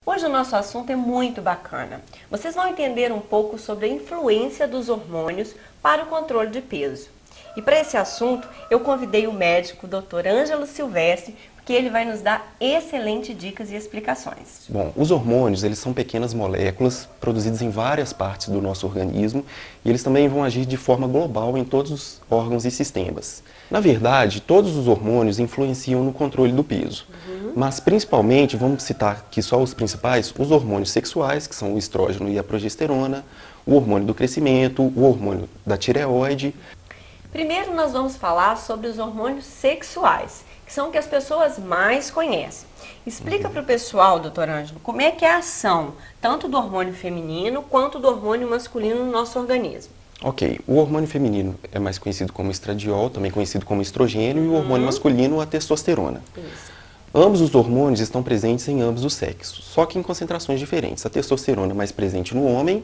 Hoje o nosso assunto é muito bacana. Vocês vão entender um pouco sobre a influência dos hormônios para o controle de peso. E para esse assunto, eu convidei o médico Dr. Ângelo Silvestre, porque ele vai nos dar excelentes dicas e explicações. Bom, os hormônios, eles são pequenas moléculas produzidas em várias partes do nosso organismo e eles também vão agir de forma global em todos os órgãos e sistemas. Na verdade, todos os hormônios influenciam no controle do peso, mas principalmente, vamos citar aqui só os principais, os hormônios sexuais, que são o estrógeno e a progesterona, o hormônio do crescimento, o hormônio da tireoide. Primeiro nós vamos falar sobre os hormônios sexuais, que são o que as pessoas mais conhecem. Explica para o pessoal, doutor Ângelo, como é que é a ação tanto do hormônio feminino quanto do hormônio masculino no nosso organismo. Ok, o hormônio feminino é mais conhecido como estradiol, também conhecido como estrogênio, e o hormônio masculino, a testosterona. Isso. Ambos os hormônios estão presentes em ambos os sexos, só que em concentrações diferentes. A testosterona mais presente no homem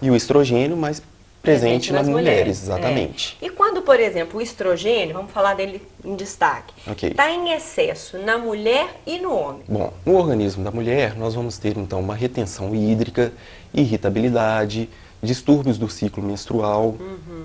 e o estrogênio mais presente nas mulheres, exatamente. É. E quando, por exemplo, o estrogênio, vamos falar dele em destaque, está em excesso na mulher e no homem? Bom, no organismo da mulher, nós vamos ter então uma retenção hídrica, irritabilidade, distúrbios do ciclo menstrual,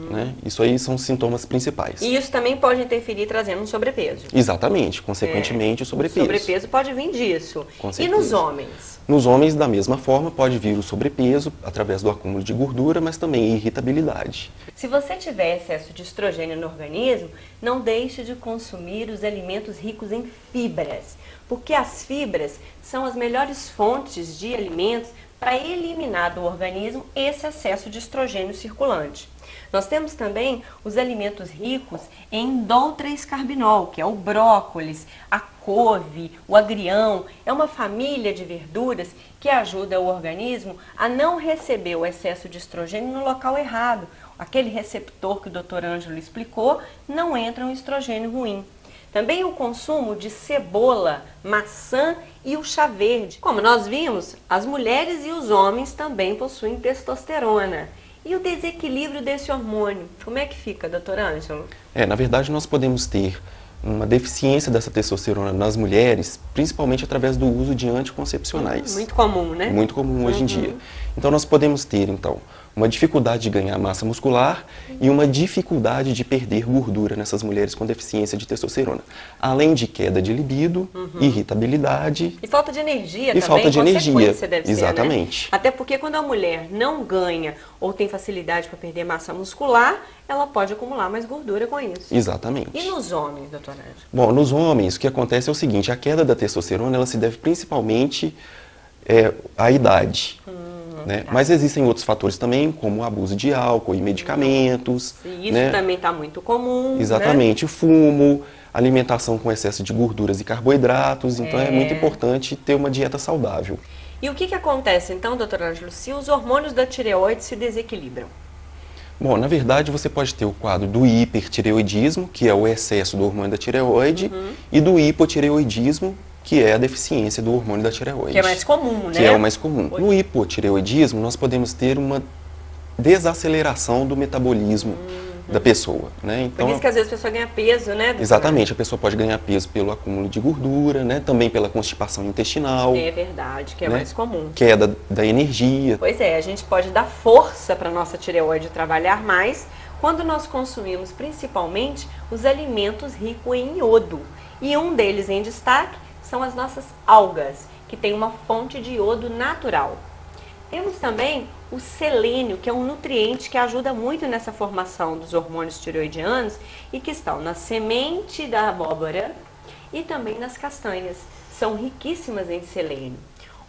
né? Isso aí são os sintomas principais. E isso também pode interferir trazendo um sobrepeso. Exatamente, consequentemente o sobrepeso. O sobrepeso pode vir disso. E nos homens? Nos homens, da mesma forma, pode vir o sobrepeso através do acúmulo de gordura, mas também irritabilidade. Se você tiver excesso de estrogênio no organismo, não deixe de consumir os alimentos ricos em fibras, porque as fibras são as melhores fontes de alimentos para eliminar do organismo esse excesso de estrogênio circulante. Nós temos também os alimentos ricos em indol-3-carbinol, que é o brócolis, a couve, o agrião. É uma família de verduras que ajuda o organismo a não receber o excesso de estrogênio no local errado. Aquele receptor que o Dr. Ângelo explicou, não entra um estrogênio ruim. Também o consumo de cebola, maçã e o chá verde. Como nós vimos, as mulheres e os homens também possuem testosterona. E o desequilíbrio desse hormônio, como é que fica, doutor Ângelo? Na verdade, nós podemos ter uma deficiência dessa testosterona nas mulheres, principalmente através do uso de anticoncepcionais. Muito comum, né? Muito comum hoje em dia. Então, nós podemos ter, então, uma dificuldade de ganhar massa muscular e uma dificuldade de perder gordura nessas mulheres com deficiência de testosterona. Além de queda de libido, irritabilidade. E falta de energia também, falta de energia, deve exatamente. Ser, né? Até porque quando a mulher não ganha ou tem facilidade para perder massa muscular, ela pode acumular mais gordura com isso. Exatamente. E nos homens, doutor Ângelo? Bom, nos homens, o que acontece é o seguinte, a queda da testosterona, ela se deve principalmente à idade. Né? Tá. Mas existem outros fatores também, como o abuso de álcool e medicamentos. E isso né? também está muito comum. Exatamente, o fumo, alimentação com excesso de gorduras e carboidratos. Então é muito importante ter uma dieta saudável. E o que acontece então, doutor Ângelo, se os hormônios da tireoide se desequilibram? Bom, na verdade você pode ter o quadro do hipertireoidismo, que é o excesso do hormônio da tireoide, e do hipotireoidismo, que é a deficiência do hormônio da tireoide. Que é mais comum, né? Que é o mais comum. No hipotireoidismo, nós podemos ter uma desaceleração do metabolismo da pessoa, né? Então, por isso que às vezes a pessoa ganha peso, né? Exatamente, a pessoa pode ganhar peso pelo acúmulo de gordura, né? Também pela constipação intestinal. É verdade, que é mais comum. Queda da energia. Pois é, a gente pode dar força para a nossa tireoide trabalhar mais quando nós consumimos principalmente os alimentos ricos em iodo. E um deles em destaque são as nossas algas, que tem uma fonte de iodo natural. Temos também o selênio, que é um nutriente que ajuda muito nessa formação dos hormônios tireoidianos e que estão na semente da abóbora e também nas castanhas. São riquíssimas em selênio.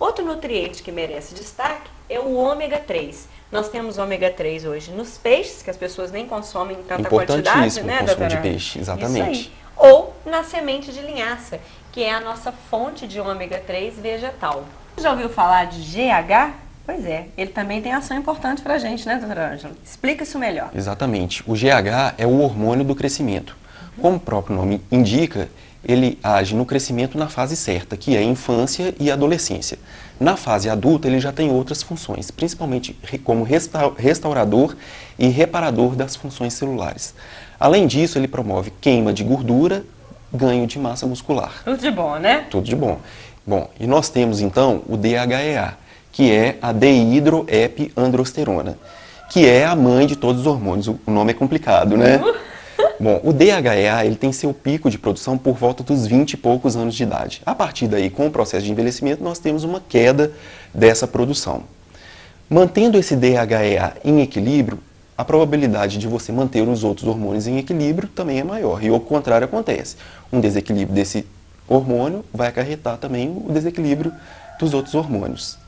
Outro nutriente que merece destaque é o ômega 3. Nós temos ômega 3 hoje nos peixes, que as pessoas nem consomem em tanta quantidade, né, o consumo de peixe, exatamente. Isso aí. Ou na semente de linhaça, que é a nossa fonte de ômega 3 vegetal. Já ouviu falar de GH? Pois é, ele também tem ação importante pra gente, né, doutor Ângelo? Explica isso melhor. Exatamente. O GH é o hormônio do crescimento. Como o próprio nome indica, ele age no crescimento na fase certa, que é a infância e a adolescência. Na fase adulta, ele já tem outras funções, principalmente como restaurador e reparador das funções celulares. Além disso, ele promove queima de gordura, ganho de massa muscular. Tudo de bom, né? Tudo de bom. Bom, e nós temos então o DHEA, que é a dehidroepiandrosterona, que é a mãe de todos os hormônios. O nome é complicado, né? Bom, o DHEA ele tem seu pico de produção por volta dos 20 e poucos anos de idade. A partir daí, com o processo de envelhecimento, nós temos uma queda dessa produção. Mantendo esse DHEA em equilíbrio, a probabilidade de você manter os outros hormônios em equilíbrio também é maior. E o contrário acontece. Um desequilíbrio desse hormônio vai acarretar também o desequilíbrio dos outros hormônios.